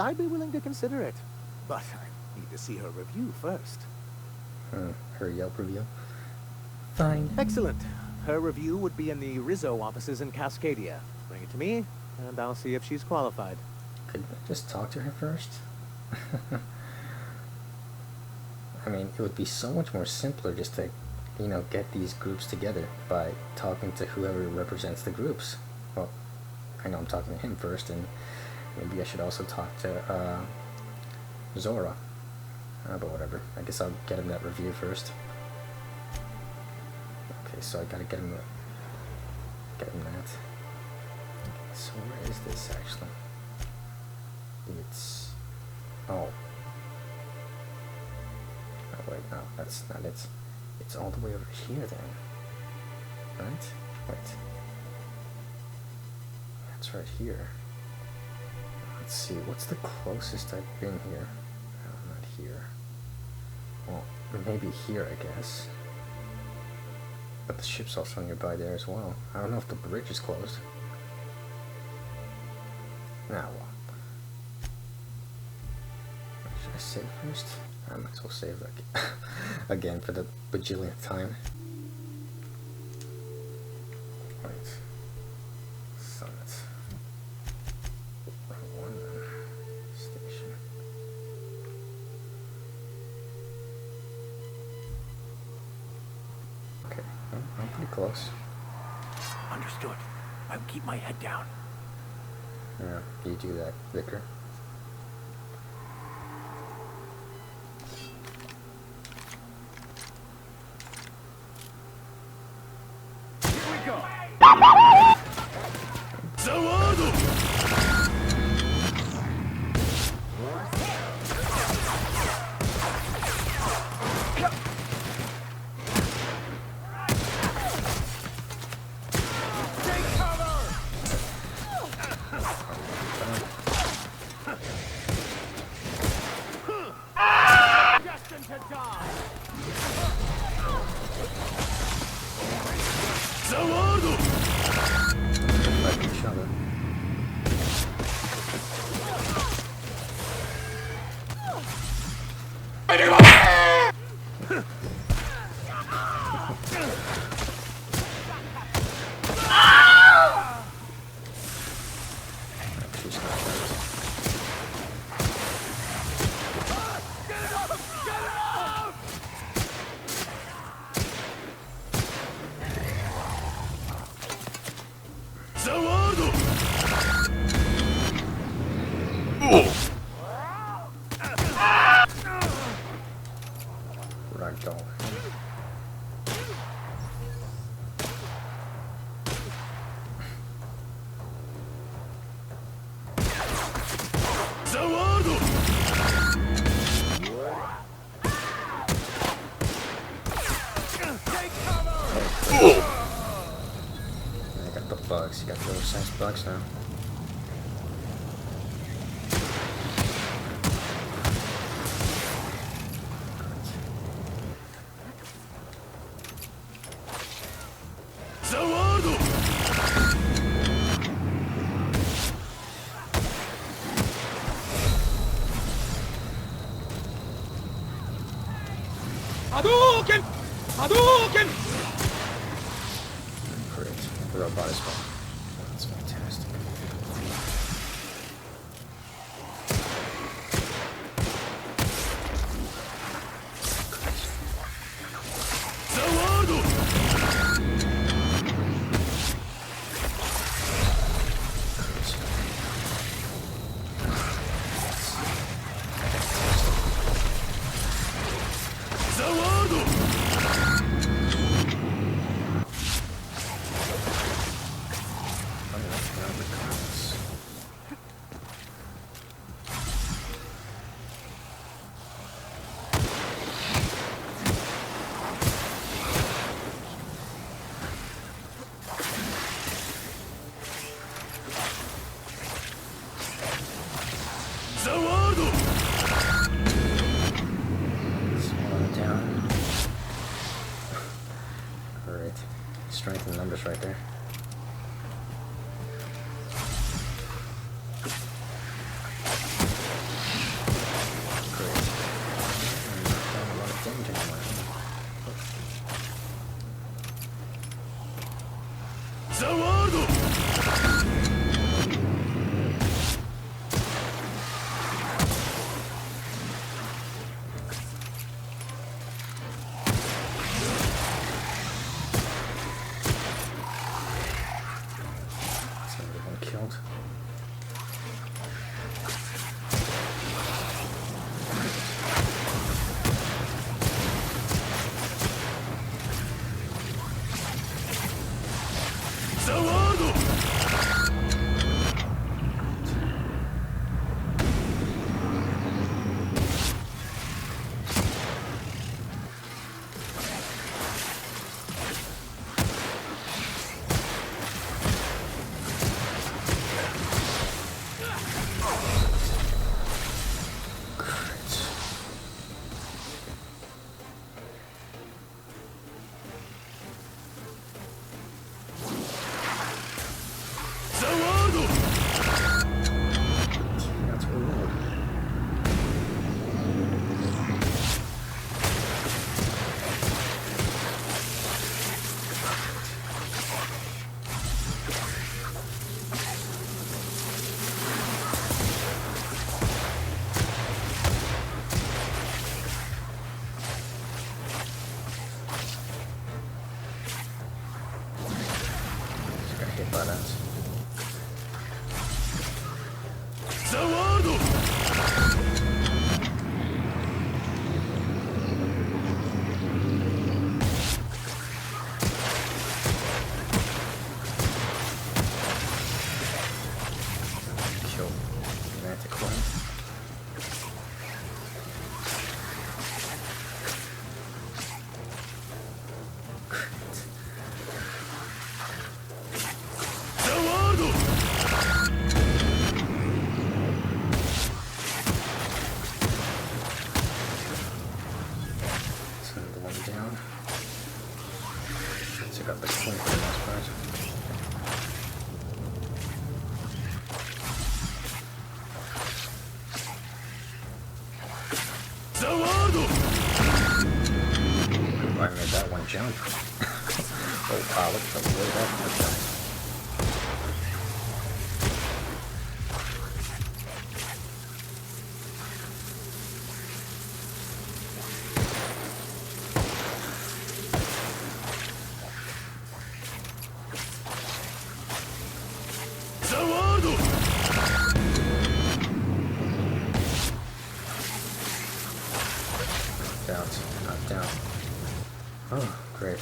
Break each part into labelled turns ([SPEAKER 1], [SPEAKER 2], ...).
[SPEAKER 1] I'd be willing to consider it. But I need to see her review first.
[SPEAKER 2] Her Yelp review? Fine.
[SPEAKER 1] Excellent. Her review would be in the Rizzo offices in Cascadia. Bring it to me, and I'll see if she's qualified.
[SPEAKER 2] Could I just talk to her first? I mean, it would be so much more simpler just to, you know, get these groups together by talking to whoever represents the groups. Well, I know I'm talking to him first, and maybe I should also talk to Zora. But whatever. I guess I'll get him that review first. Okay, so I gotta get him that. Okay, so where is this actually? It's... Oh. Oh wait, no, that's not it. It's all the way over here then. Right? Wait. That's right here. Let's see, what's the closest I've been here? No, not here. Well, maybe here, I guess. But the ship's also nearby there as well. I don't know if the bridge is closed. Now what? Should I save first? I might as well save that again for the bajillionth time. Right. Summit. One station. Okay, I'm pretty close.
[SPEAKER 1] Understood. I'll keep my head down.
[SPEAKER 2] Yeah, you do that, Vicar. Ragdoll. I got the bugs. You got the size bugs now.
[SPEAKER 1] Hadouken! Hadouken!
[SPEAKER 2] Great. The robot is gone. That's fantastic. Strength in numbers right there. Everyone killed. That's weird. Just got hit by that. Kill Romantic One. Send the one down. Check out the king for the most part. I made that one jump. Oh wow, look at the way that one jumped. Knocked down. Oh, great.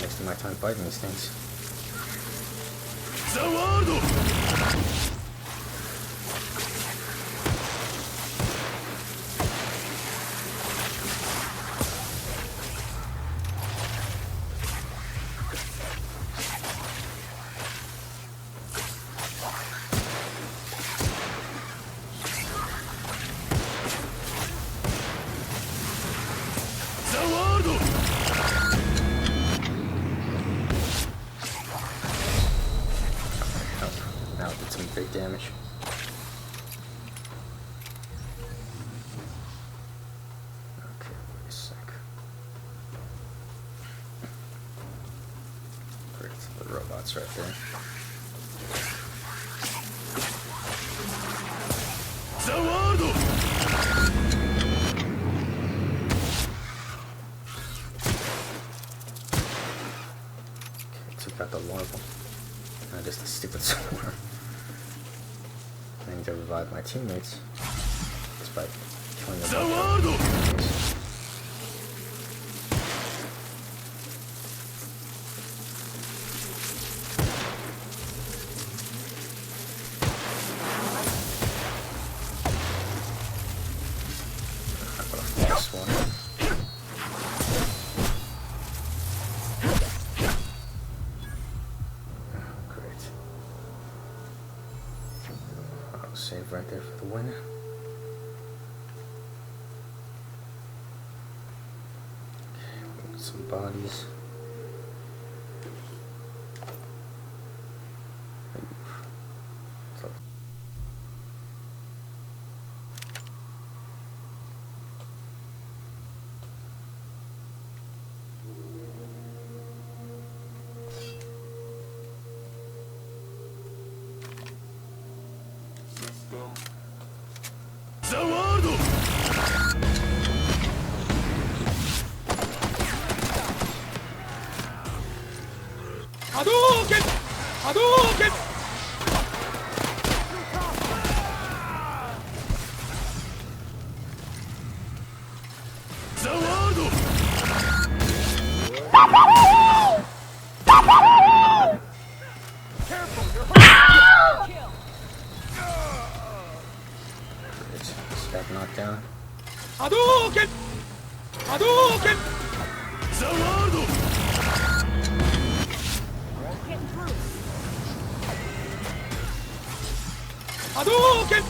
[SPEAKER 2] Wasting my time fighting these things. Now it did some big damage. Okay, wait a sec. Great, the robot's right there. Okay, took out the larval. Not just a stupid swarm. I need to revive my teammates despite killing them. What a false one. Great. I'll save right there for the win. Okay, we'll get some bodies. So
[SPEAKER 3] Hadouken! Hadouken!
[SPEAKER 2] Just got knocked down.
[SPEAKER 3] Hadouken! Hadouken! Zawardo! Hadouken!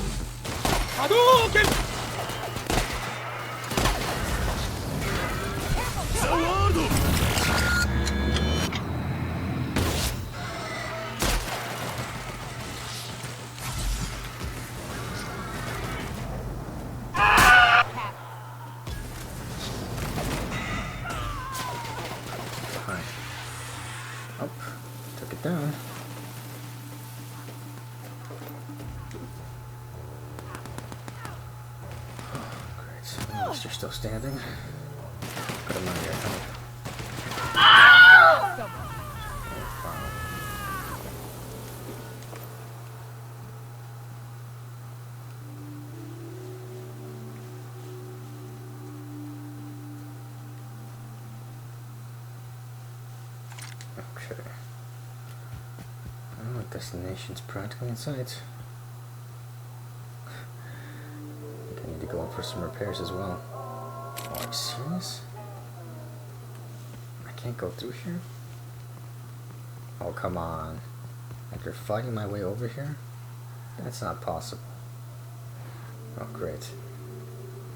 [SPEAKER 3] Hadouken! Zawardo!
[SPEAKER 2] Hi. Up. Took it down. Great. At least you're still standing. Put him on your help. Okay. Oh, destination's practically in sight. I think I need to go in for some repairs as well. Oh, are you serious? I can't go through here? Oh, come on. After fighting my way over here? That's not possible. Oh, great.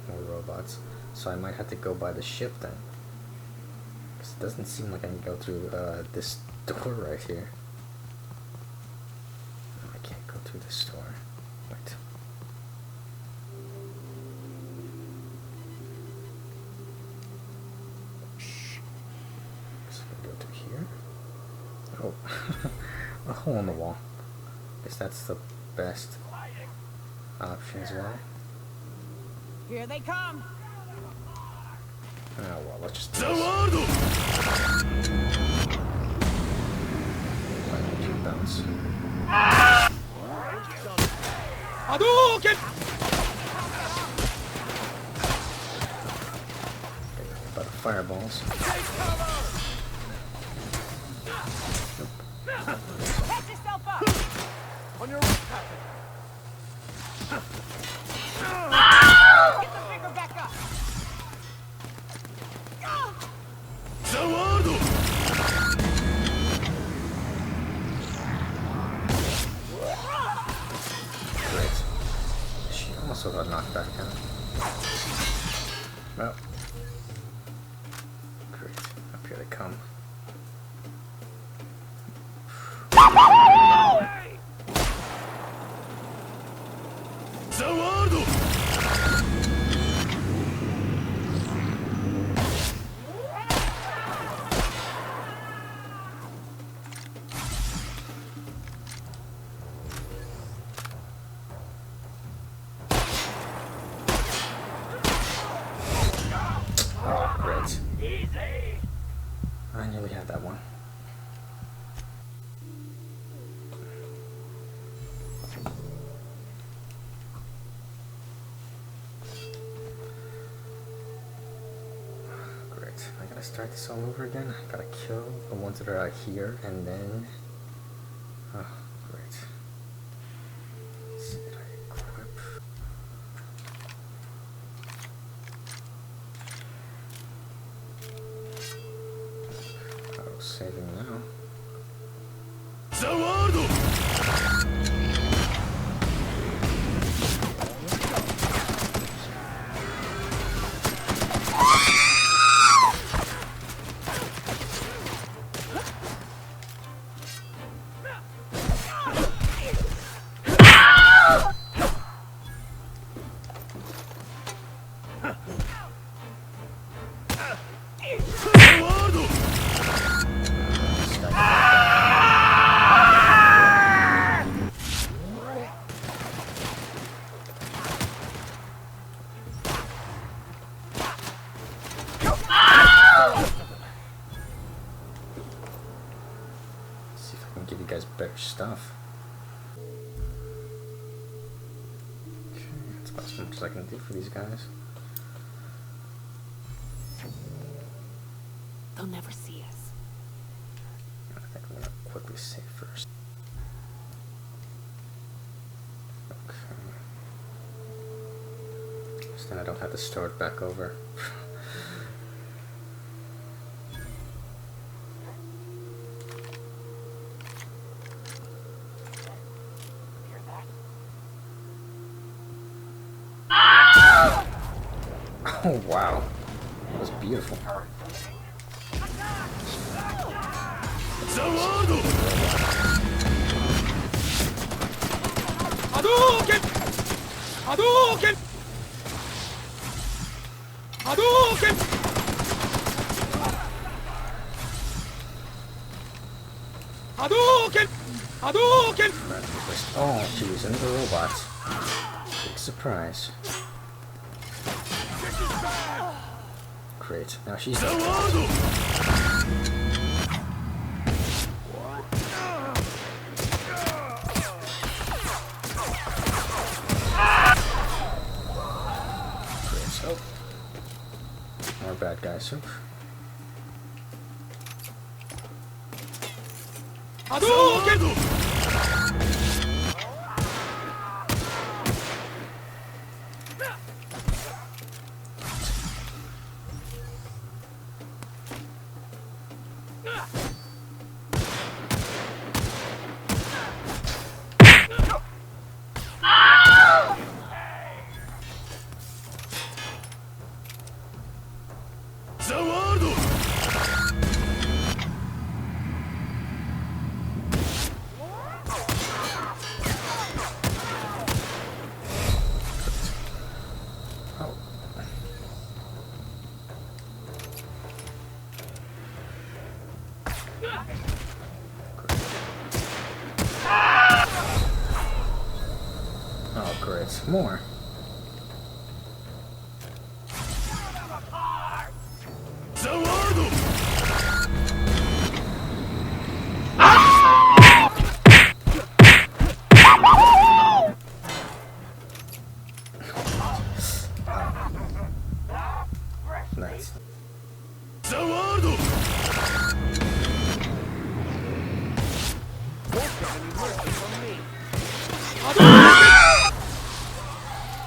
[SPEAKER 2] More robots. So I might have to go by the ship then. Because it doesn't seem like I can go through this door right here. No, I can't go through this door. Wait. So I can go through here. Oh, a hole in the wall. Guess that's the best option as well.
[SPEAKER 4] Here they come.
[SPEAKER 2] Oh well, let's just.
[SPEAKER 3] Zawardo!
[SPEAKER 2] Why don't you bounce?
[SPEAKER 3] Hadouken!
[SPEAKER 2] By the fireballs.
[SPEAKER 4] Catch yourself up.
[SPEAKER 1] On your right, Captain.
[SPEAKER 4] Get the finger back up.
[SPEAKER 3] Zawardo!
[SPEAKER 2] Great. She also got knocked back down. Well. Great. Up here they come.
[SPEAKER 3] Zawardo!
[SPEAKER 2] Oh, great. I nearly had that one. Great. I gotta start this all over again. I gotta kill the ones that are out here and then. Oh, great. Let's see, did I equip? Oh, saving now.
[SPEAKER 3] Zawardo! Zawardo!
[SPEAKER 2] give you guys better stuff. Okay, that's about as much as I can do for these guys.
[SPEAKER 4] They'll never see us.
[SPEAKER 2] I think I'm gonna quickly save first. Okay. So then I don't have to start back over. Oh wow, that was beautiful.
[SPEAKER 3] Zawadu! Hadouken! Hadouken! Hadouken! Hadouken! Hadouken!
[SPEAKER 2] Oh, she was in the robots. Big surprise. Great. Now she's
[SPEAKER 3] Zawadu!
[SPEAKER 2] great. So more bad guys. So
[SPEAKER 3] Hadouken! Zawadu!
[SPEAKER 2] oh. Oh, great. More.
[SPEAKER 3] Zawadu!
[SPEAKER 2] Nice.
[SPEAKER 3] Zawadu!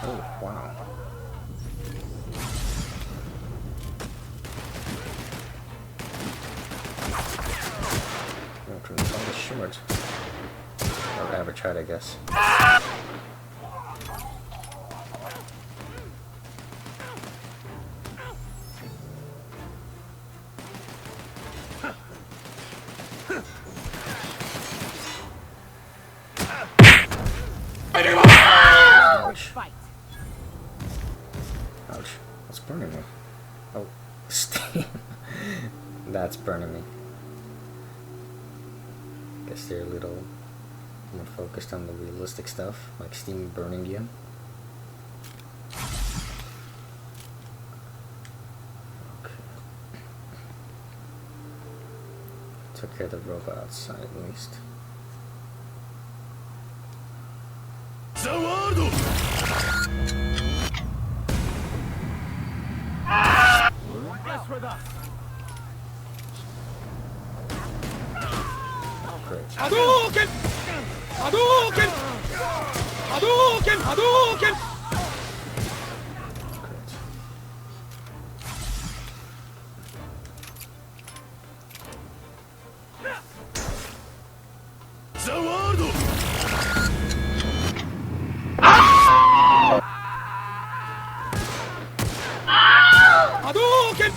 [SPEAKER 2] Oh, wow. I'm trying to find the short. Or average height, I guess. Ouch.
[SPEAKER 4] Fight.
[SPEAKER 2] Ouch. What's burning me? Oh, steam. That's burning me. Guess they're a little more focused on the realistic stuff, like steam burning you. Okay. Took care of the robot outside at least.
[SPEAKER 3] Zawadu!
[SPEAKER 1] Guess with us.
[SPEAKER 2] Great.
[SPEAKER 3] Hadouken! Hadouken! Hadouken! Hadouken!
[SPEAKER 2] Great.
[SPEAKER 3] Zawadu! Hadouken!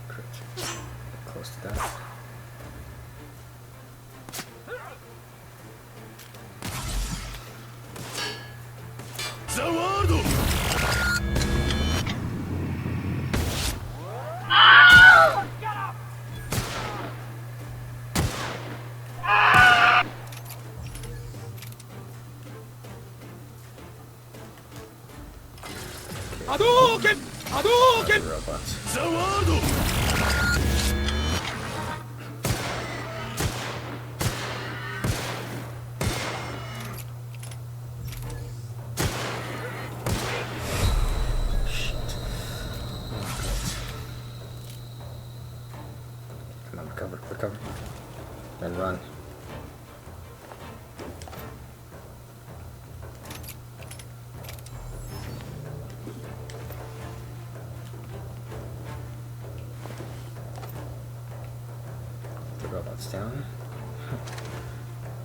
[SPEAKER 2] Great. Close to that.
[SPEAKER 3] Zawadu! Hadouken! Hadouken!
[SPEAKER 2] Robots.
[SPEAKER 3] ザワールド
[SPEAKER 2] Come on, recover, recover. Then run. The robot's down.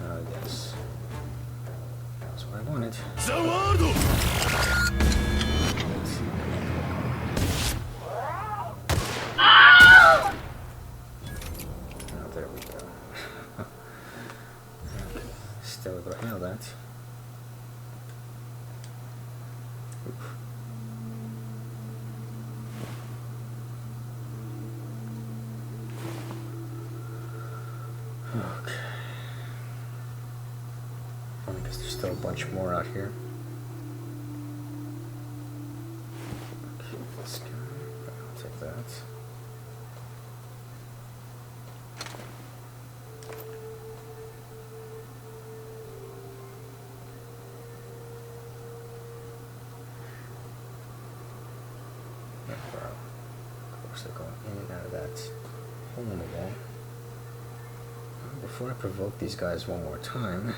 [SPEAKER 2] Oh, yes. That's what I wanted.
[SPEAKER 3] ザワールド
[SPEAKER 2] Oh, there we go. Still able to handle that. Oof. Okay. I guess there's still a bunch more out here. Okay, let's go. I'll take that. Of course, they're going in and out of that hole in the wall. Before I provoke these guys one more time,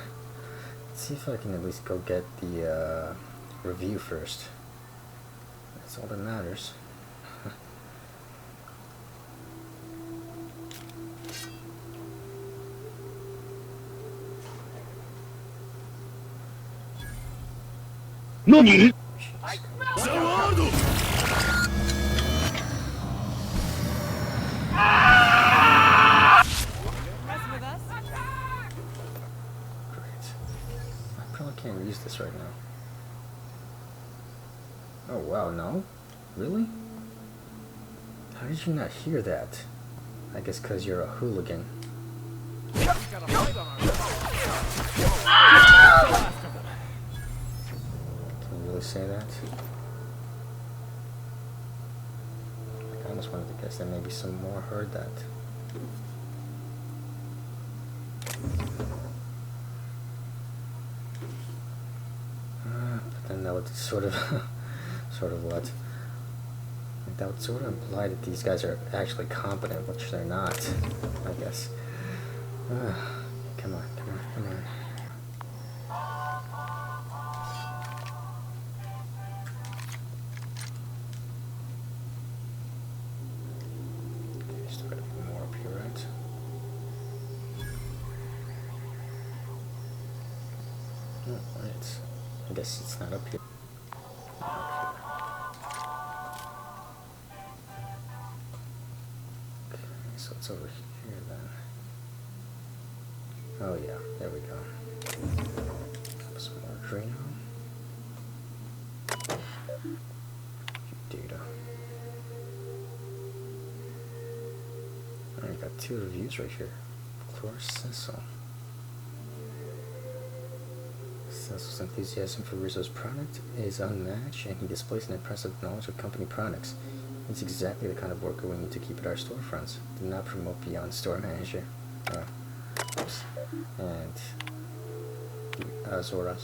[SPEAKER 2] let's see if I can at least go get the review first. That's all that matters.
[SPEAKER 3] NANI?! ザワールド
[SPEAKER 4] Mess with us?
[SPEAKER 2] Great. I probably can't use this right now. Oh wow, no? Really? How did you not hear that? I guess because you're a hooligan. Can you really say that? I almost wanted to guess that maybe some more heard that. But then that would sort of, sort of what? That would sort of imply that these guys are actually competent, which they're not, I guess. Come on, come on, come on. Okay, still gotta be more up here, right? Oh, right. I guess it's not up here. Okay, so it's over here then. Oh yeah, there we go. Some more Drano. Data. Alright, got 2 reviews right here. Chlorcecil. Cecil's enthusiasm for Rizzo's product is unmatched, and he displays an impressive knowledge of company products. It's exactly the kind of worker we need to keep at our storefronts. Do not promote beyond store manager. Oops. And Zora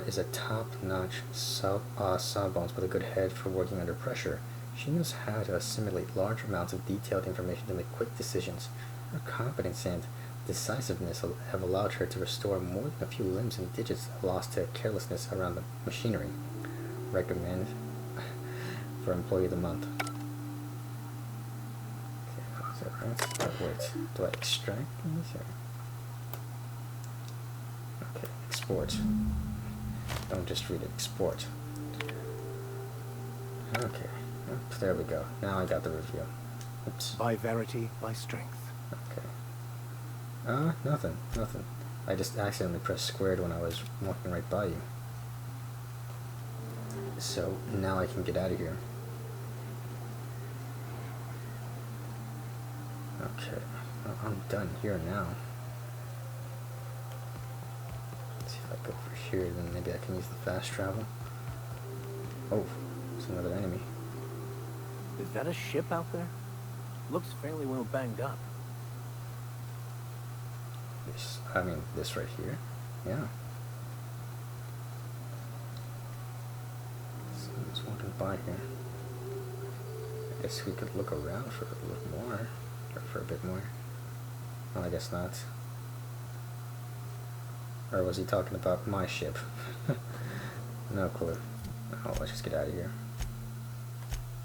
[SPEAKER 2] is a top-notch sawbones with a good head for working under pressure. She knows how to assimilate large amounts of detailed information to make quick decisions. Her competence and decisiveness have allowed her to restore more than a few limbs and digits lost to carelessness around the machinery. Recommend for Employee of the Month. Okay, so that's wait. Do I extract these or? Okay, export. Don't just read it, export. Okay, there we go. Now I got the review. Oops.
[SPEAKER 1] By verity, by strength.
[SPEAKER 2] Okay. Nothing. I just accidentally pressed squared when I was walking right by you. So now I can get out of here. Okay, well, I'm done here now. Let's see if I go over here, then maybe I can use the fast travel. Oh, it's another enemy.
[SPEAKER 1] Is that a ship out there? Looks fairly well banged up.
[SPEAKER 2] This, I mean, this right here. Yeah. Someone's walking by here. I guess we could look around for a little more, or for a bit more. Well, I guess not. Or was he talking about my ship? No clue. Oh, let's just get out of here.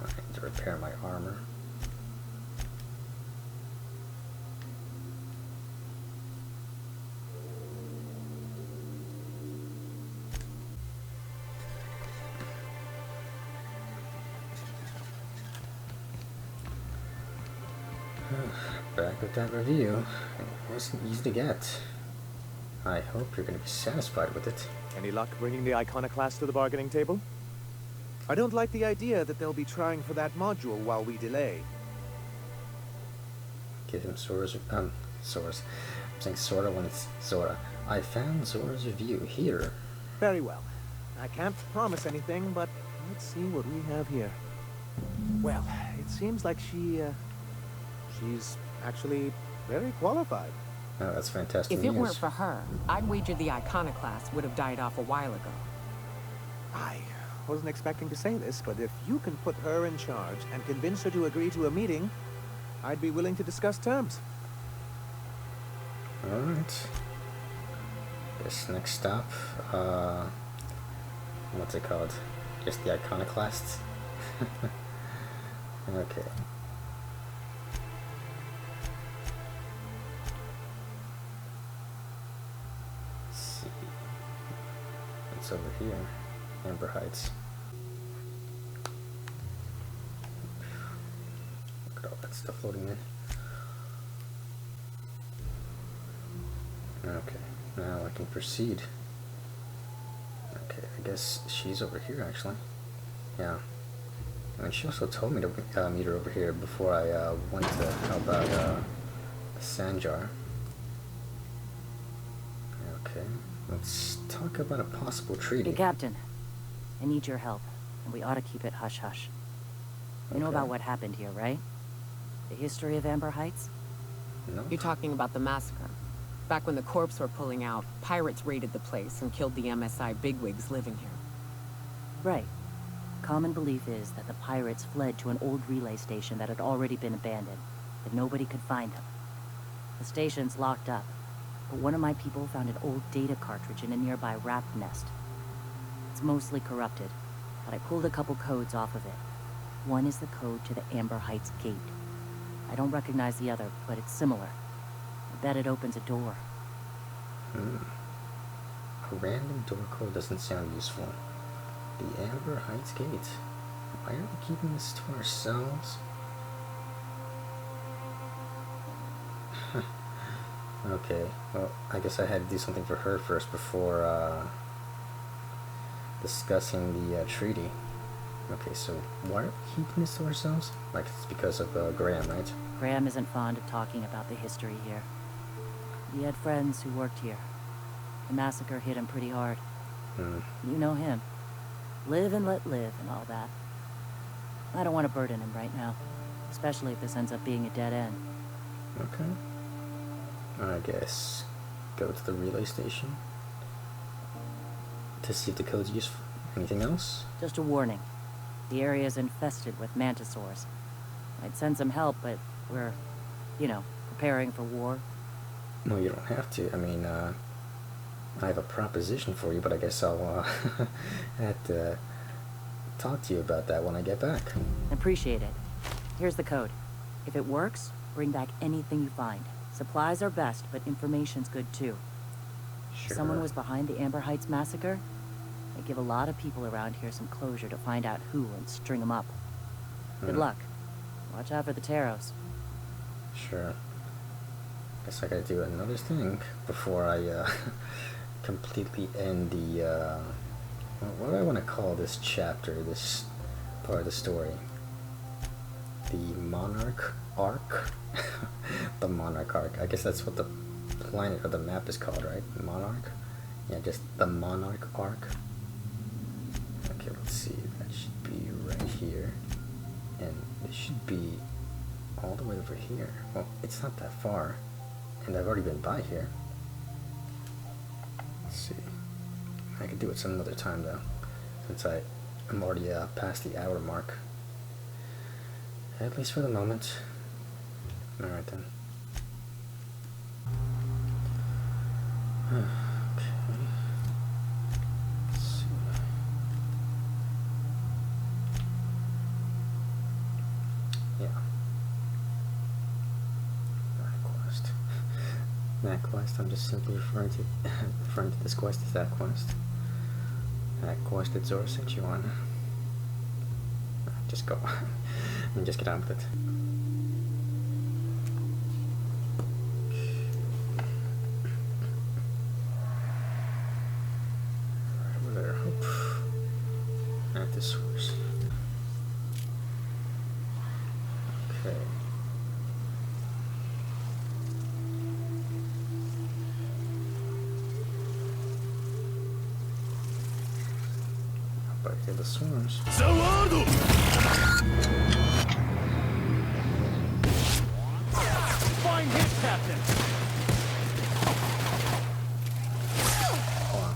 [SPEAKER 2] I need to repair my armor. Back with that review. It wasn't easy to get. I hope you're going to be satisfied with it.
[SPEAKER 1] Any luck bringing the iconoclast to the bargaining table? I don't like the idea that they'll be trying for that module while we delay.
[SPEAKER 2] Give him Sora's, Sora's. I'm saying Sora when it's Zora. I found Zora's review here.
[SPEAKER 1] Very well. I can't promise anything, but let's see what we have here. Well, it seems like she's actually very qualified.
[SPEAKER 2] Oh, that's fantastic
[SPEAKER 5] If it
[SPEAKER 2] news.
[SPEAKER 5] weren't for her, I'd wager the iconoclast would have died off a while ago.
[SPEAKER 1] I wasn't expecting to say this, but if you can put her in charge and convince her to agree to a meeting, I'd be willing to discuss terms.
[SPEAKER 2] Alright. This next stop, what's it called? Just the iconoclast? Okay. Let's see. It's over here. Amber Heights. Look at all that stuff floating in. Okay, now I can proceed. Okay, I guess she's over here actually. Yeah. I mean, she also told me to meet her over here before I went to help out Sanjar. Okay, let's talk about a possible treaty.
[SPEAKER 6] Hey, Captain. I need your help, and we ought to keep it hush-hush. You know
[SPEAKER 2] Okay.
[SPEAKER 6] about what happened here, right? The history of Amber Heights?
[SPEAKER 2] No?
[SPEAKER 5] You're talking about the massacre. Back when the corps were pulling out, pirates raided the place and killed the MSI bigwigs living here.
[SPEAKER 6] Right. Common belief is that the pirates fled to an old relay station that had already been abandoned, but nobody could find them. The station's locked up, but one of my people found an old data cartridge in a nearby raft nest. It's mostly corrupted, but I pulled a couple codes off of it. One is the code to the Amber Heights gate. I don't recognize the other, but it's similar. I bet it opens a door.
[SPEAKER 2] A random door code doesn't sound useful. The Amber Heights gate. Why are we keeping this to ourselves? Okay, well, I guess I had to do something for her first before discussing the treaty. Okay, so why are we keeping this to ourselves? Like, it's because of Graham, right?
[SPEAKER 6] Graham isn't fond of talking about the history here. He had friends who worked here. The massacre hit him pretty hard. You know him. Live and let live and all that. I don't want to burden him right now, especially if this ends up being a dead end.
[SPEAKER 2] Okay. I guess go to the relay station to see if the code's useful. Anything else?
[SPEAKER 6] Just a warning. The area is infested with mantisaurs. I'd send some help, but we're, preparing for war.
[SPEAKER 2] Well, you don't have to. I mean, I have a proposition for you, but I guess I'll have to talk to you about that when I get back.
[SPEAKER 6] Appreciate it. Here's the code. If it works, bring back anything you find. Supplies are best, but information's good too.
[SPEAKER 2] Sure.
[SPEAKER 6] If someone was behind the Amber Heights massacre, it'd give a lot of people around here some closure to find out who and string them up. Good luck. Watch out for the Taros.
[SPEAKER 2] Sure. Guess I gotta do another thing before I completely end the what do I want to call this chapter, this part of the story? The Monarch arc? The Monarch arc. I guess that's what the planet or the map is called, right? Monarch? Yeah, just the Monarch arc. Okay, let's see. That should be right here. And This should be all the way over here. Well, it's not that far, and I've already been by here. Let's see. I could do it some other time though, since I'm already past the hour mark. At least for the moment. Alright then. Okay. Let's see. Yeah. That quest. That quest, I'm just simply referring to this quest as that quest. That quest that Zora sent you on. Just go. And just get on with it. Right over there. At the source. Okay. Back to the source.
[SPEAKER 3] Zawadu!
[SPEAKER 1] Fine hit, Captain.
[SPEAKER 2] Wow.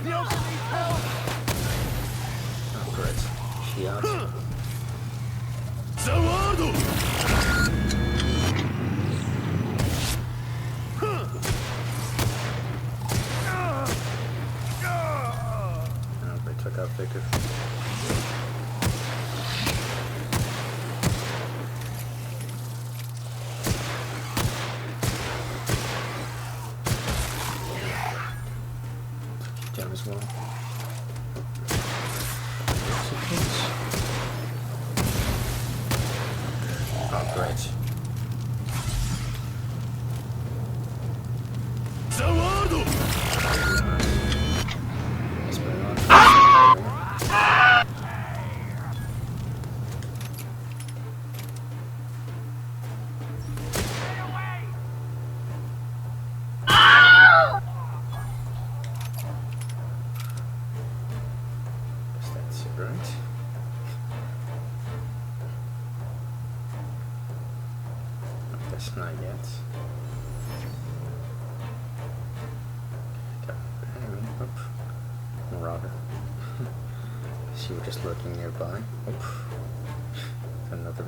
[SPEAKER 1] The ocean needs help.
[SPEAKER 2] Oh, great. She out.
[SPEAKER 3] Zawadu!
[SPEAKER 2] Oh, they took out Vicker. Down as well. Oh, great.
[SPEAKER 3] Zawadu!
[SPEAKER 2] Let's put it on. Guess that's it, right? I guess not yet. Got enemy. Oop. Marauder. She was just lurking nearby. Oop. Another.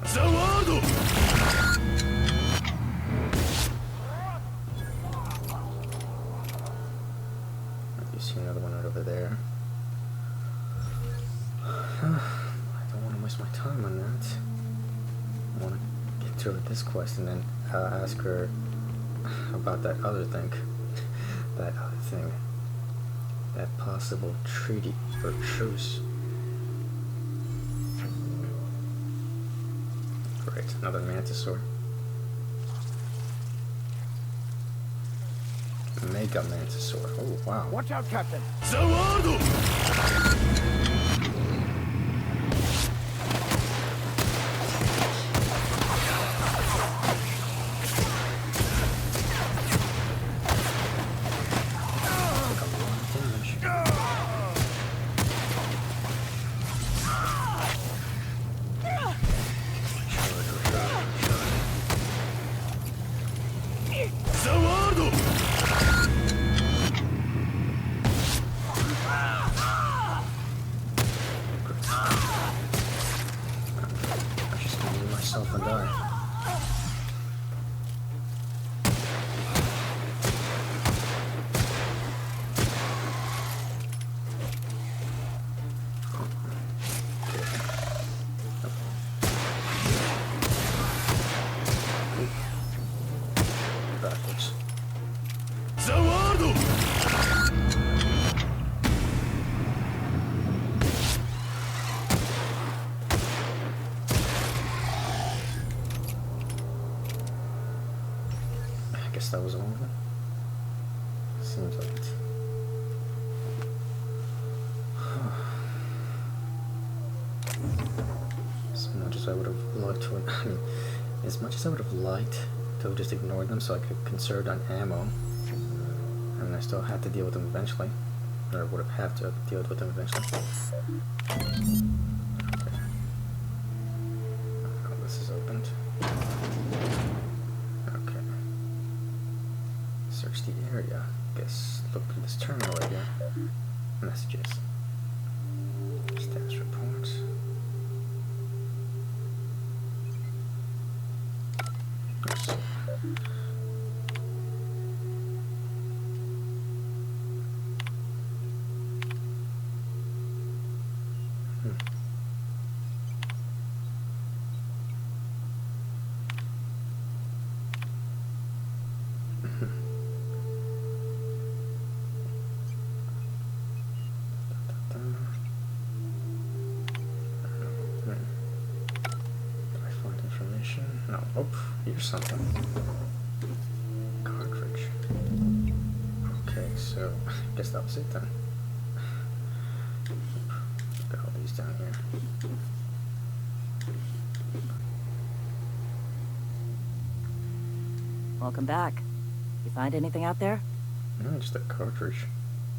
[SPEAKER 3] Zawadu!
[SPEAKER 2] You see another one right over there. I don't want to waste my time on that. I want to get through with this quest and then ask her about that other thing. That other thing. That possible treaty or truce. Great, another mantisaur. Mega mantisaur. Oh wow.
[SPEAKER 1] Watch out, Captain.
[SPEAKER 3] Zawadu!
[SPEAKER 2] Took a lot of damage.
[SPEAKER 3] Zawadu!
[SPEAKER 2] I'm just gonna leave myself and die. Backwards.
[SPEAKER 3] Zawadu!
[SPEAKER 2] I guess that was all of it. Seems like it. As much as I would have liked to, I mean, as much as I would have liked to have just ignored them so I could conserve on ammo, and I still had to deal with them eventually. Or would have to deal with them eventually. Okay. Oh, this is opened. Okay. Search the area. Guess look through this terminal right here. Messages. Status reports. Let's see. No. Oh, here's something. Cartridge. Okay, so I guess that was it then. Got all these down here.
[SPEAKER 6] Welcome back. You find anything out there?
[SPEAKER 2] No, just a cartridge.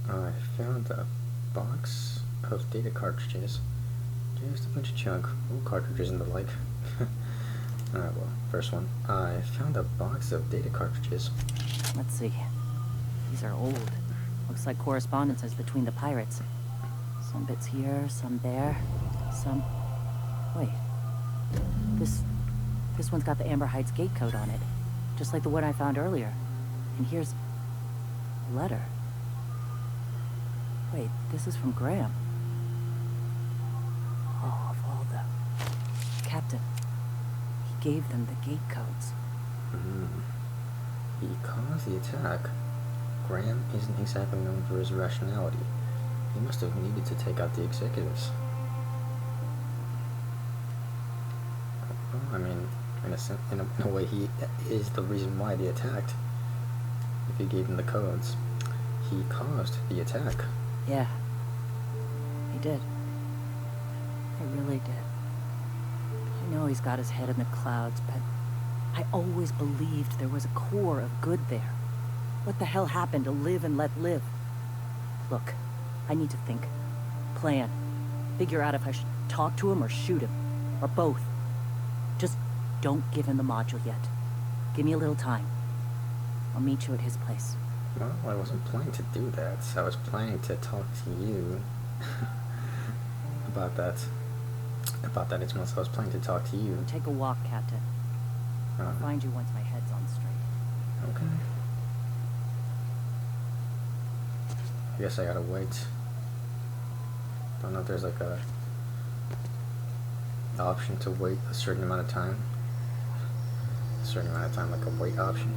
[SPEAKER 2] I found a box of data cartridges. Just a bunch of junk. Old cartridges and the like. Well, first one. I found a box of data cartridges.
[SPEAKER 6] Let's see. These are old. Looks like correspondences between the pirates. Some bits here, some there, some... Wait. This one's got the Amber Heights gate code on it. Just like the one I found earlier. And here's... a letter. Wait, this is from Graham. Oh, of all the... Captain. He gave them the gate codes.
[SPEAKER 2] He caused the attack. Graham isn't exactly known for his rationality. He must have needed to take out the executives. Well, I mean, in a way, he is the reason why they attacked. If he gave them the codes, he caused the attack.
[SPEAKER 6] Yeah. He did. He really did. I know he's got his head in the clouds, but I always believed there was a core of good there. What the hell happened to live and let live? Look, I need to think. Plan. Figure out if I should talk to him or shoot him. Or both. Just don't give him the module yet. Give me a little time. I'll meet you at his place.
[SPEAKER 2] Well, I wasn't planning to do that. I was planning to talk to you about that. About that, it's once I was planning to talk to you.
[SPEAKER 6] Take a walk, Captain. I'll find you once my head's on straight.
[SPEAKER 2] Okay. I guess I gotta wait. Don't know if there's like a option to wait a certain amount of time. A certain amount of time, like a wait option.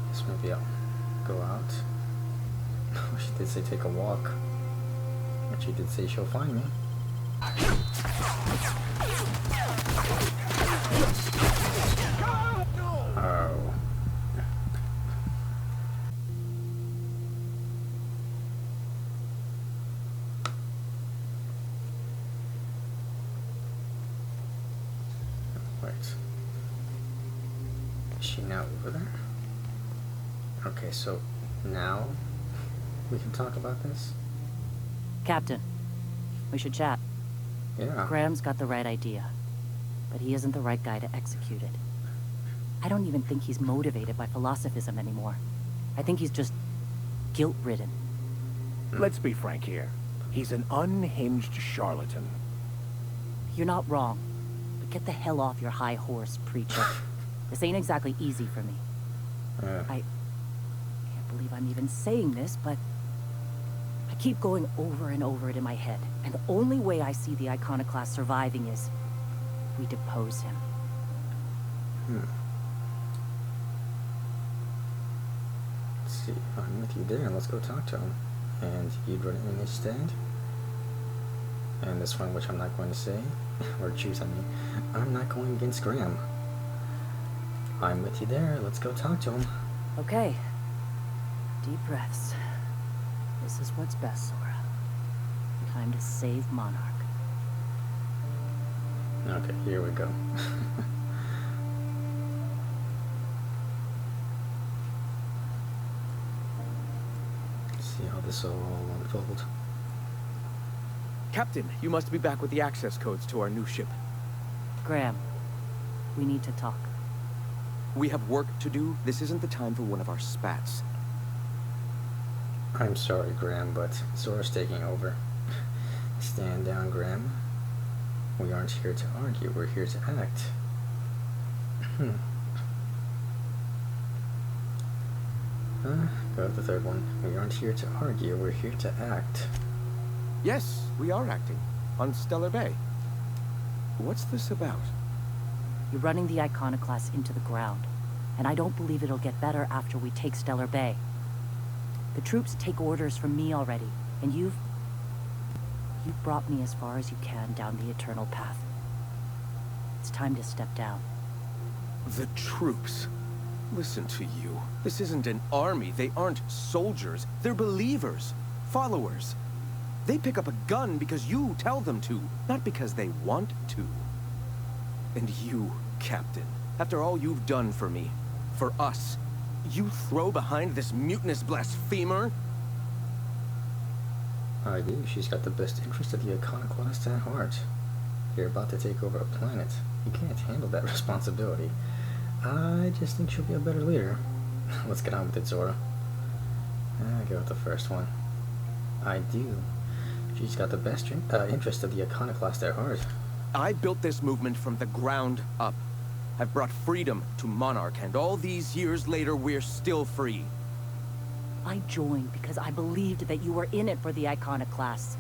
[SPEAKER 2] Guess maybe I'll go out. She did say take a walk. And she did say she'll find me. Oh. Wait. Is she now over there? Okay, so now we can talk about this?
[SPEAKER 6] Captain, we should chat.
[SPEAKER 2] Yeah.
[SPEAKER 6] Graham's got the right idea, but he isn't the right guy to execute it. I don't even think he's motivated by philosophism anymore. I think he's just guilt-ridden.
[SPEAKER 1] Let's be frank here. He's an unhinged charlatan.
[SPEAKER 6] You're not wrong, but get the hell off your high horse, preacher. This ain't exactly easy for me. I can't believe I'm even saying this, but I keep going over and over it in my head, and the only way I see the Iconoclast surviving is we depose him.
[SPEAKER 2] Let's see. I'm with you there. Let's go talk to him. And you'd run in his stand. And this one, which I'm not going to say, or choose, I mean, I'm not going against Graham. I'm with you there. Let's go talk to him.
[SPEAKER 6] Okay. Deep breaths. This is what's best, Sora. Time to save Monarch.
[SPEAKER 2] Okay, here we go. this all unfold.
[SPEAKER 1] Captain, you must be back with the access codes to our new ship.
[SPEAKER 6] Graham, we need to talk.
[SPEAKER 7] We have work to do. This isn't the time for one of our spats.
[SPEAKER 2] I'm sorry, Graham, but Zora's taking over. Stand down, Graham. We aren't here to argue, we're here to act. Go to the third one. We aren't here to argue, we're here to act.
[SPEAKER 7] Yes, we are acting. On Stellar Bay. What's this about?
[SPEAKER 6] You're running the Iconoclast into the ground, and I don't believe it'll get better after we take Stellar Bay. The troops take orders from me already, and you've brought me as far as you can down the eternal path. It's time to step down.
[SPEAKER 7] The troops. Listen to you. This isn't an army. They aren't soldiers. They're believers. Followers. They pick up a gun because you tell them to, not because they want to. And you, Captain, after all you've done for me, for us, you throw behind this mutinous blasphemer?
[SPEAKER 2] I do. She's got the best interest of the Iconoclast at heart. You're about to take over a planet. You can't handle that responsibility. I just think she'll be a better leader. Let's get on with it, Zora. I go with the first one. I do. She's got the best interest of the Iconoclast at heart.
[SPEAKER 7] I built this movement from the ground up. I've brought freedom to Monarch, and all these years later, we're still free.
[SPEAKER 6] I joined because I believed that you were in it for the Iconoclasts.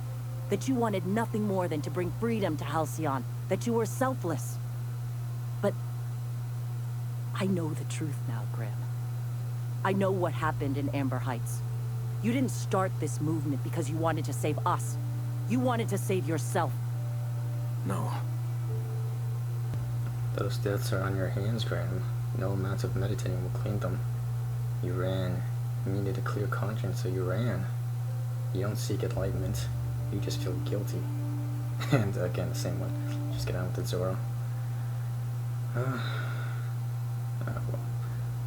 [SPEAKER 6] That you wanted nothing more than to bring freedom to Halcyon. That you were selfless. But I know the truth now, Graham. I know what happened in Amber Heights. You didn't start this movement because you wanted to save us. You wanted to save yourself.
[SPEAKER 7] No.
[SPEAKER 2] Those deaths are on your hands, Graham. No amount of meditating will clean them. You ran. You needed a clear conscience, so you ran. You don't seek enlightenment. You just feel guilty. And again, the same one. Just get on with it, Zora. Well,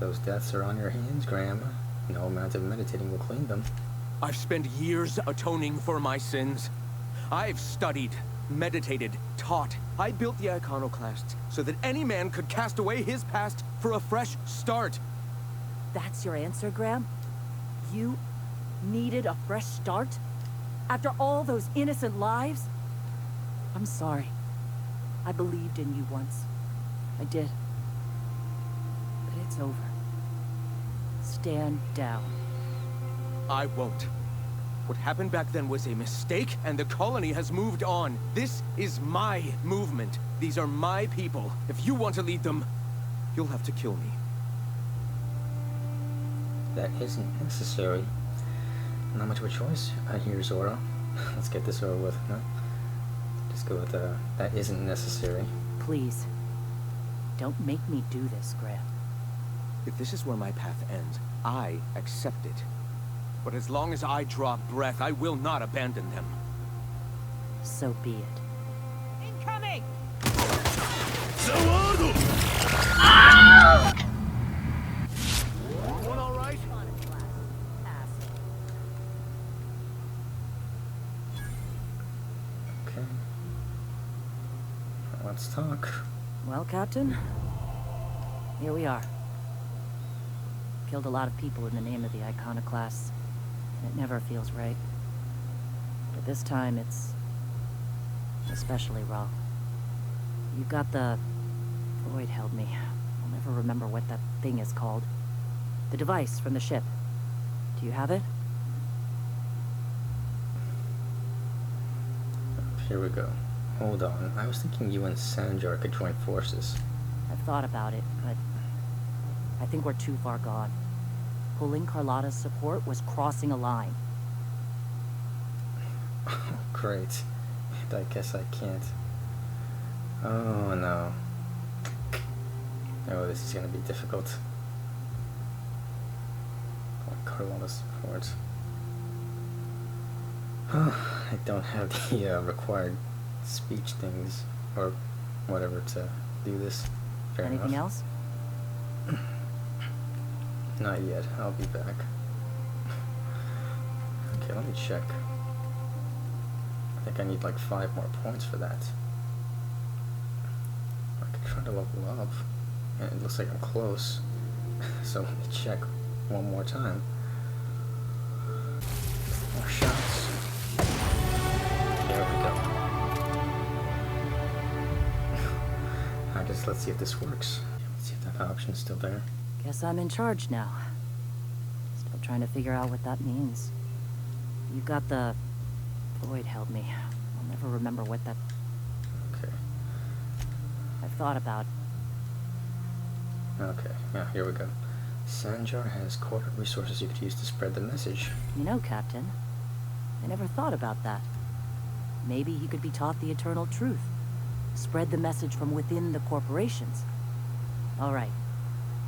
[SPEAKER 2] those deaths are on your hands, Graham. No amount of meditating will clean them.
[SPEAKER 7] I've spent years atoning for my sins. I've studied, meditated, taught. I built the Iconoclasts so that any man could cast away his past for a fresh start.
[SPEAKER 6] That's your answer, Graham? You needed a fresh start? After all those innocent lives? I'm sorry. I believed in you once. I did. But it's over. Stand down.
[SPEAKER 7] I won't. What happened back then was a mistake, and the colony has moved on. This is my movement. These are my people. If you want to lead them, you'll have to kill me.
[SPEAKER 2] That isn't necessary. Not much of a choice here, Zora. Let's get this over with, huh? Just go with that isn't necessary.
[SPEAKER 6] Please. Don't make me do this, Graham.
[SPEAKER 7] If this is where my path ends, I accept it. But as long as I draw breath, I will not abandon them.
[SPEAKER 6] So be it.
[SPEAKER 4] Incoming!
[SPEAKER 3] Zawardo!
[SPEAKER 1] Everyone all right?
[SPEAKER 2] Okay. Let's talk.
[SPEAKER 6] Well, Captain, here we are. Killed a lot of people in the name of the Iconoclasts, and it never feels right. But this time, it's especially wrong. You got the... Void held me. I'll never remember what that thing is called. The device from the ship. Do you have it?
[SPEAKER 2] Here we go. Hold on. I was thinking you and Sanjar could join forces.
[SPEAKER 6] I've thought about it, but I think we're too far gone. Pulling Carlotta's support was crossing a line.
[SPEAKER 2] Oh, great. I guess I can't. Oh, no. Oh, this is gonna be difficult. Pulling Carlotta's support. I don't have the required speech things, or whatever, to do this. Fair
[SPEAKER 6] Anything
[SPEAKER 2] enough.
[SPEAKER 6] else?
[SPEAKER 2] Not yet. I'll be back. Okay, let me check. I think I need like 5 more points for that. I could try to level up. And it looks like I'm close. So let me check one more time. More shots. There we go. Let's see if this works. Let's see if that option's still there.
[SPEAKER 6] Guess I'm in charge now. Still trying to figure out what that means. You got the... Void held me. I'll never remember what that...
[SPEAKER 2] Okay.
[SPEAKER 6] I've thought about...
[SPEAKER 2] Okay, yeah, here we go. Sanjar has quarter resources you could use to spread the message.
[SPEAKER 6] You know, Captain, I never thought about that. Maybe he could be taught the eternal truth. Spread the message from within the corporations. All right.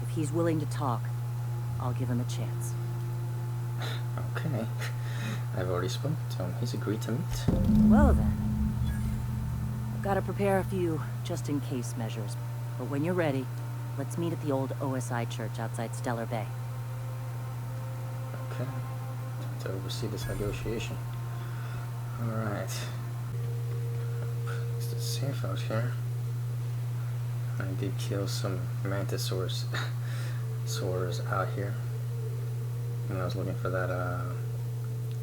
[SPEAKER 6] If he's willing to talk, I'll give him a chance.
[SPEAKER 2] Okay. I've already spoken to him. He's agreed to meet.
[SPEAKER 6] Well then. I've got to prepare a few just-in-case measures. But when you're ready, let's meet at the old OSI church outside Stellar Bay.
[SPEAKER 2] Okay. To oversee this negotiation. Alright. It's the safe out here. I did kill some mantisaurs soars out here. And I was looking for that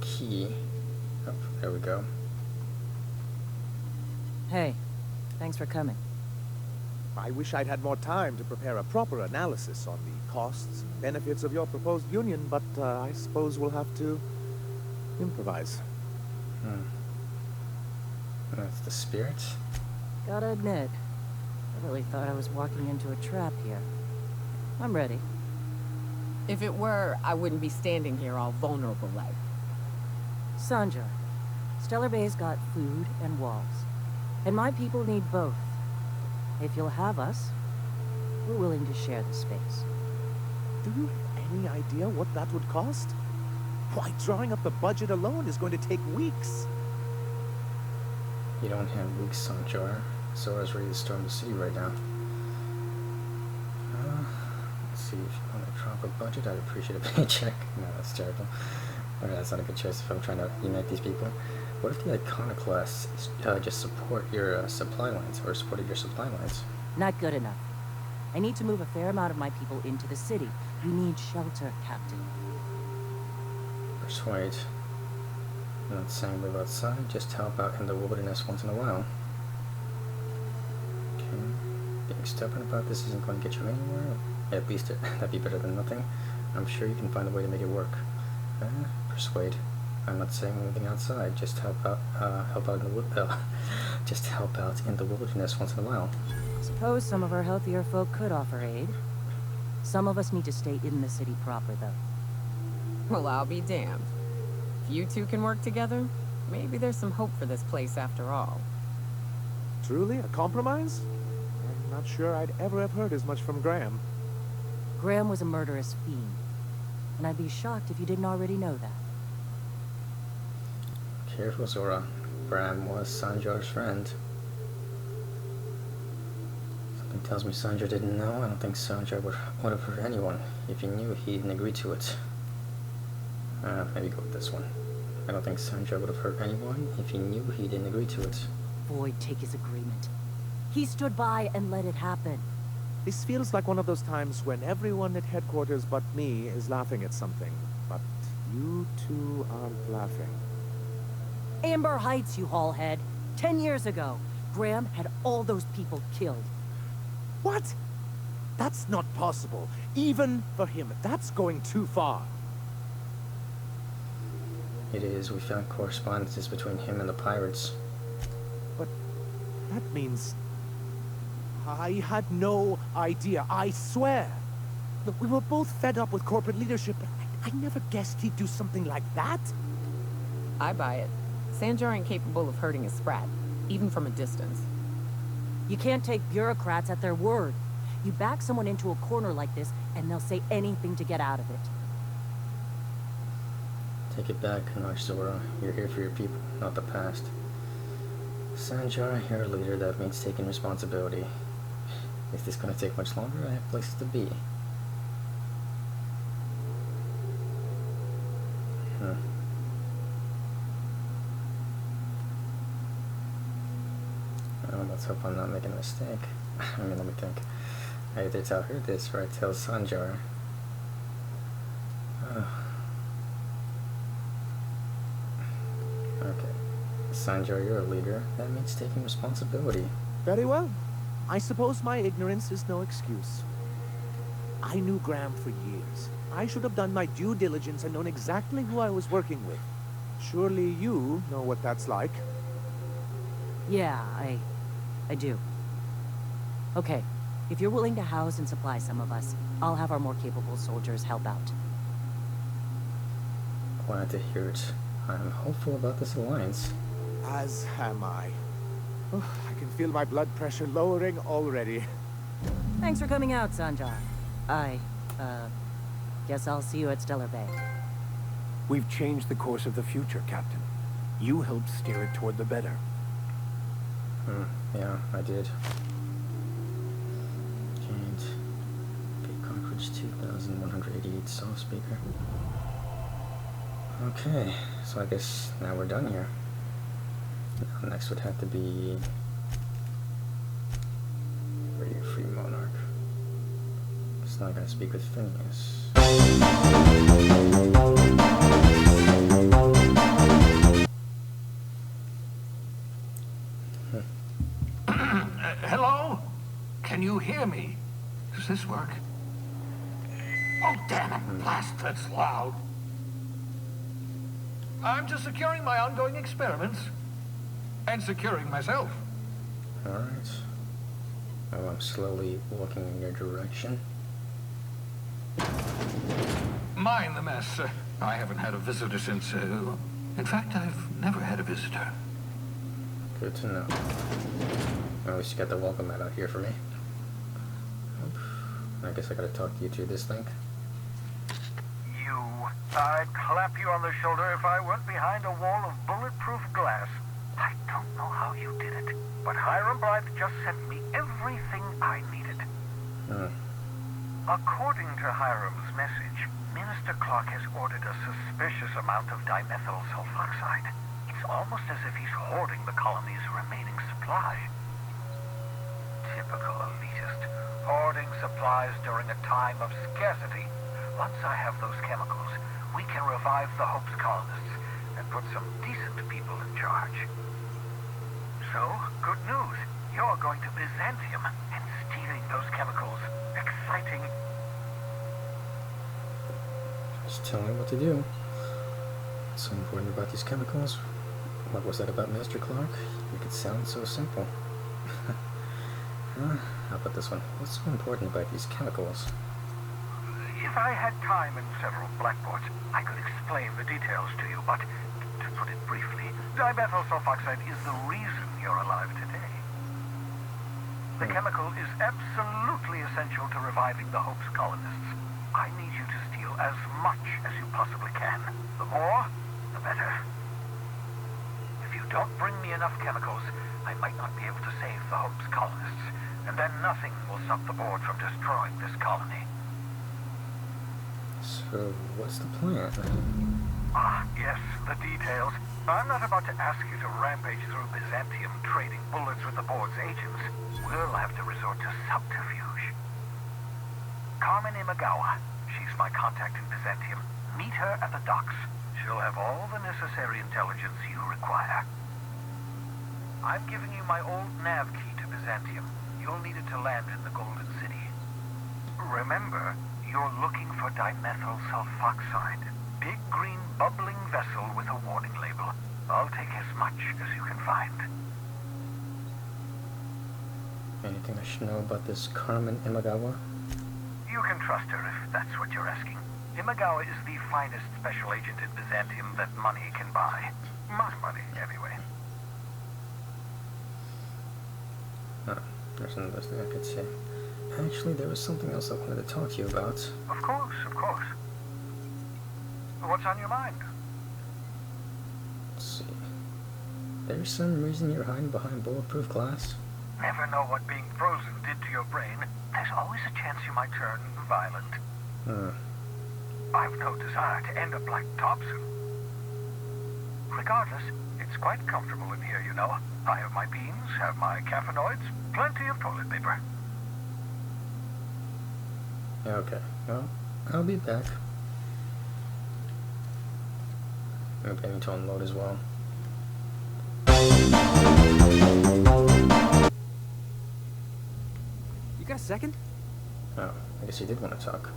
[SPEAKER 2] key. Oh, there we go.
[SPEAKER 6] Hey, thanks for coming.
[SPEAKER 1] I wish I'd had more time to prepare a proper analysis on the costs and benefits of your proposed union, but I suppose we'll have to improvise.
[SPEAKER 2] That's the spirit.
[SPEAKER 6] Gotta admit, I really thought I was walking into a trap here. I'm ready.
[SPEAKER 5] If it were, I wouldn't be standing here all vulnerable like.
[SPEAKER 6] Sanjar, Stellar Bay's got food and walls. And my people need both. If you'll have us, we're willing to share the space.
[SPEAKER 1] Do you have any idea what that would cost? Why, drawing up the budget alone is going to take weeks.
[SPEAKER 2] You don't have weeks, Sanjar. Sora's ready to storm the city right now. Let's see, if you want to drop a budget, I'd appreciate a paycheck. No, that's terrible. Okay, that's not a good choice if I'm trying to unite these people. What if the iconoclasts just support your supply lines, or supported your supply lines?
[SPEAKER 6] Not good enough. I need to move a fair amount of my people into the city. We need shelter, Captain.
[SPEAKER 2] Persuade. I'm not saying live outside, just help out in the wilderness once in a while. Okay. Being stubborn about this isn't going to get you anywhere. At least that'd be better than nothing. I'm sure you can find a way to make it work. Persuade. I'm not saying moving outside, just help out in the just help out in the wilderness once in a while.
[SPEAKER 6] Suppose some of our healthier folk could offer aid. Some of us need to stay in the city proper, though.
[SPEAKER 5] Well, I'll be damned. If you two can work together, maybe there's some hope for this place after all.
[SPEAKER 1] Truly, a compromise? I'm not sure I'd ever have heard as much from Graham.
[SPEAKER 6] Graham was a murderous fiend. And I'd be shocked if you didn't already know that.
[SPEAKER 2] Careful, Zora. Graham was Sanjar's friend. Something tells me Sanjar didn't know. I don't think Sanjar would have hurt anyone. If he knew, he didn't agree to it. Maybe go with this one. I don't think Sanjar would have hurt anyone if he knew he didn't agree to it.
[SPEAKER 6] Void take his agreement. He stood by and let it happen.
[SPEAKER 1] This feels like one of those times when everyone at headquarters but me is laughing at something. But you two aren't laughing.
[SPEAKER 6] Amber Heights, you haulhead. 10 years ago, Graham had all those people killed.
[SPEAKER 1] What? That's not possible. Even for him, that's going too far.
[SPEAKER 2] It is. We found correspondences between him and the pirates.
[SPEAKER 1] But that means... I had no idea, I swear. Look, we were both fed up with corporate leadership, but I never guessed he'd do something like that.
[SPEAKER 5] I buy it. Sanjar ain't capable of hurting a sprat, even from a distance.
[SPEAKER 6] You can't take bureaucrats at their word. You back someone into a corner like this, and they'll say anything to get out of it.
[SPEAKER 2] Take it back, Monarch Zora. You're here for your people, not the past. Sanjar, you're a leader. That means taking responsibility. Is this going to take much longer? I have places to be. let's hope I'm not making a mistake. I mean, let me think. I either tell her this or I tell Sanjar. Okay. Sanjar, you're a leader. That means taking responsibility.
[SPEAKER 1] Very well. I suppose my ignorance is no excuse. I knew Graham for years. I should have done my due diligence and known exactly who I was working with. Surely you know what that's like.
[SPEAKER 6] Yeah, I do. Okay, if you're willing to house and supply some of us, I'll have our more capable soldiers help out.
[SPEAKER 2] Glad to hear it. I'm hopeful about this alliance.
[SPEAKER 1] As am I. Oh, I can feel my blood pressure lowering already.
[SPEAKER 6] Thanks for coming out, Sanjar. Guess I'll see you at Stellar Bay.
[SPEAKER 8] We've changed the course of the future, Captain. You helped steer it toward the better.
[SPEAKER 2] Yeah, I did. Gained big cockroach 2,188 soft speaker. Okay, so I guess now we're done here. Now next would have to be Radio Free Monarch. It's not gonna speak with Phineas.
[SPEAKER 9] Hello? Can you hear me? Does this work? Oh, damn it, blast, that's loud. I'm just securing my ongoing experiments. And securing myself.
[SPEAKER 2] Alright. Oh, I'm slowly walking in your direction.
[SPEAKER 9] Mind the mess. I haven't had a visitor since, in fact, I've never had a visitor.
[SPEAKER 2] Good to know. At least you got the welcome mat out here for me. I guess I gotta talk to you through this thing.
[SPEAKER 10] I'd clap you on the shoulder if I weren't behind a wall of bulletproof glass. I don't know how you did it, but Hiram Blythe just sent me everything I needed. According to Hiram's message, Minister Clark has ordered a suspicious amount of dimethyl sulfoxide. It's almost as if he's hoarding the colony's remaining supply. Typical elitist, hoarding supplies during a time of scarcity. Once I have those chemicals, we can revive the Hope's colonists and put some decent people in charge. So, good news. You're going to Byzantium and stealing those chemicals. Exciting.
[SPEAKER 2] Just tell me what to do. What's so important about these chemicals? What was that about Mr. Clark? It could sound so simple. How about this one? What's so important about these chemicals?
[SPEAKER 10] If I had time and several blackboards, I could explain the details to you, but to put it briefly, dimethyl sulfoxide is the reason you're alive today. The chemical is absolutely essential to reviving the Hope's colonists. I need you to steal as much as you possibly can. The more, the better. If you don't bring me enough chemicals, I might not be able to save the Hope's colonists, and then nothing will stop the board from destroying this colony.
[SPEAKER 2] So, what's the plan?
[SPEAKER 10] Yes, the details. I'm not about to ask you to rampage through Byzantium trading bullets with the board's agents. We'll have to resort to subterfuge. Carmen Imagawa. She's my contact in Byzantium. Meet her at the docks. She'll have all the necessary intelligence you require. I'm giving you my old nav key to Byzantium. You'll need it to land in the Golden City. Remember, you're looking for dimethyl sulfoxide. Big green bubbling vessel with a warning label. I'll take as much as you can find.
[SPEAKER 2] Anything I should know about this Carmen Imagawa?
[SPEAKER 10] You can trust her if that's what you're asking. Imagawa is the finest special agent in Byzantium that money can buy. My money, anyway.
[SPEAKER 2] There's another thing I could say. Actually, there was something else I wanted to talk to you about.
[SPEAKER 10] Of course, of course. What's on your mind?
[SPEAKER 2] Let's see. There's some reason you're hiding behind bulletproof glass?
[SPEAKER 10] Never know what being frozen did to your brain. There's always a chance you might turn violent. I've no desire to end up like Thompson. Regardless, it's quite comfortable in here, you know. I have my beans, have my caffeinoids, plenty of toilet paper.
[SPEAKER 2] Okay, well, I'll be back. Maybe I need to unload as well.
[SPEAKER 11] You got a second?
[SPEAKER 2] Oh, I guess you did want to talk.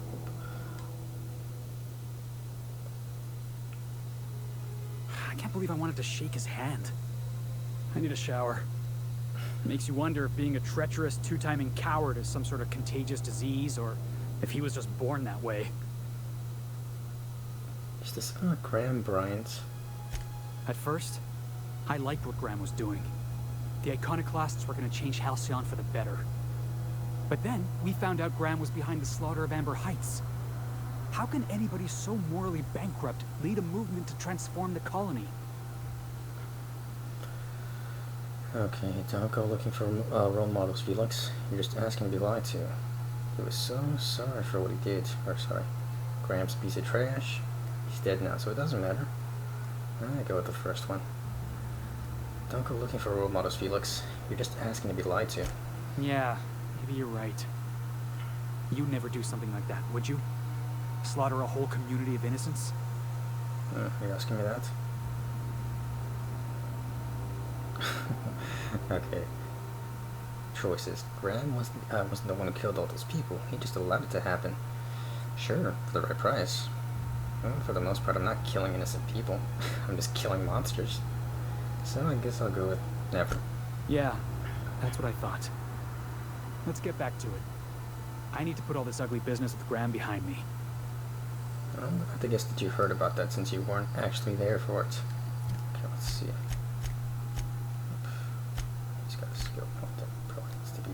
[SPEAKER 11] I can't believe I wanted to shake his hand. I need a shower. Makes you wonder if being a treacherous, two-timing coward is some sort of contagious disease, or if he was just born that way.
[SPEAKER 2] Is this Graham Bryant?
[SPEAKER 11] At first, I liked what Graham was doing. The iconoclasts were going to change Halcyon for the better. But then, we found out Graham was behind the slaughter of Amber Heights. How can anybody so morally bankrupt lead a movement to transform the colony?
[SPEAKER 2] Okay, don't go looking for role models, Felix. You're just asking to be lied to. He was so sorry for what he did. Or sorry, Graham's a piece of trash. He's dead now, so it doesn't matter. I go with the first one. Don't go looking for role models, Felix. You're just asking to be lied to.
[SPEAKER 11] Yeah, maybe you're right. You'd never do something like that, would you? Slaughter a whole community of innocents?
[SPEAKER 2] You're asking me that? Okay. Choices. Graham wasn't the one who killed all those people. He just allowed it to happen. Sure, for the right price. Well, for the most part, I'm not killing innocent people. I'm just killing monsters. So I guess I'll go with never.
[SPEAKER 11] Yeah, that's what I thought. Let's get back to it. I need to put all this ugly business with Graham behind me.
[SPEAKER 2] I have to guess that you heard about that since you weren't actually there for it. Okay, let's see. He's got a skill point that probably needs to be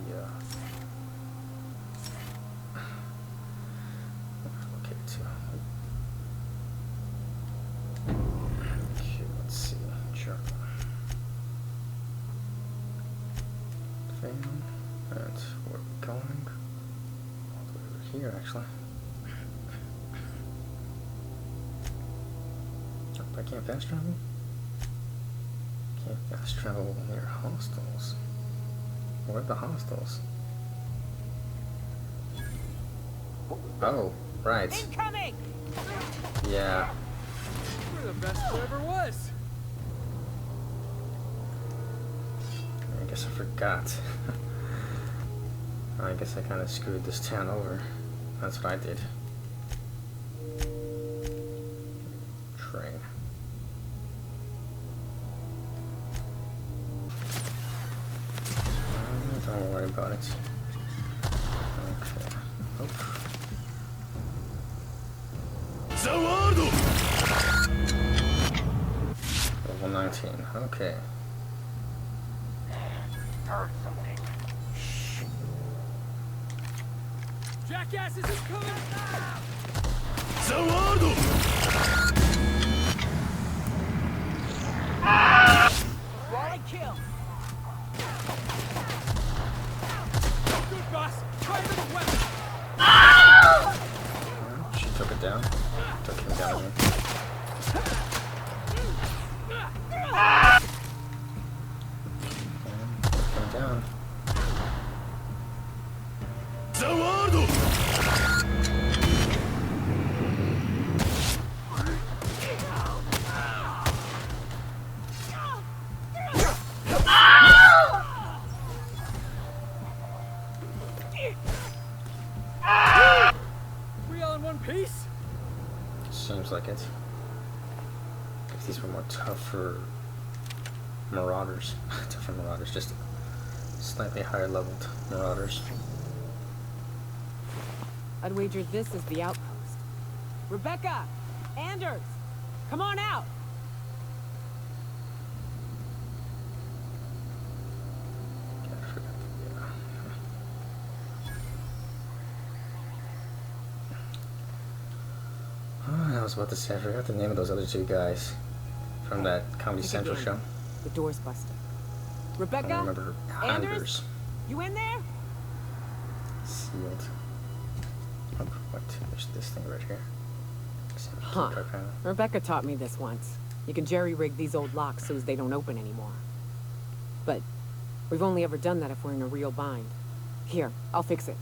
[SPEAKER 2] located too. Okay, let's see. Journal. Fail. And we're going all the way over here actually. I can't fast travel? Can't fast travel near hostels. Where are the hostels? Oh, right.
[SPEAKER 4] Incoming!
[SPEAKER 2] Yeah.
[SPEAKER 11] We're the best there ever was!
[SPEAKER 2] I guess I forgot. I guess I kind of screwed this town over. That's what I did. Train. Don't worry about it. Okay. Oh.
[SPEAKER 3] Zawardo!
[SPEAKER 2] Level 19. Okay.
[SPEAKER 4] Heard something.
[SPEAKER 11] Jackasses is coming!
[SPEAKER 3] Zawardo!
[SPEAKER 4] Wally kill.
[SPEAKER 11] Good boss! Try the weapon!
[SPEAKER 2] She took it down. Took him down again. Took him down.
[SPEAKER 3] Zawardo!
[SPEAKER 11] We all in one piece?
[SPEAKER 2] Seems like it. If these were more tougher marauders. Tougher marauders, just slightly higher leveled marauders.
[SPEAKER 5] I'd wager this is the outpost.
[SPEAKER 4] Rebecca! Anders! Come on out!
[SPEAKER 2] Yeah, I forgot. Oh, I was about to say, I forgot the name of those other two guys from that Comedy
[SPEAKER 5] Pick
[SPEAKER 2] Central
[SPEAKER 5] again.
[SPEAKER 2] show.
[SPEAKER 5] The door's busted.
[SPEAKER 2] I
[SPEAKER 4] Rebecca?
[SPEAKER 2] don't remember
[SPEAKER 4] Anders?
[SPEAKER 2] Anders.
[SPEAKER 4] You in there?
[SPEAKER 2] Sealed. Oh, wait, there's this thing right here.
[SPEAKER 5] Huh. Rebecca taught me this once. You can jerry-rig these old locks so as they don't open anymore. But we've only ever done that if we're in a real bind. Here, I'll fix it.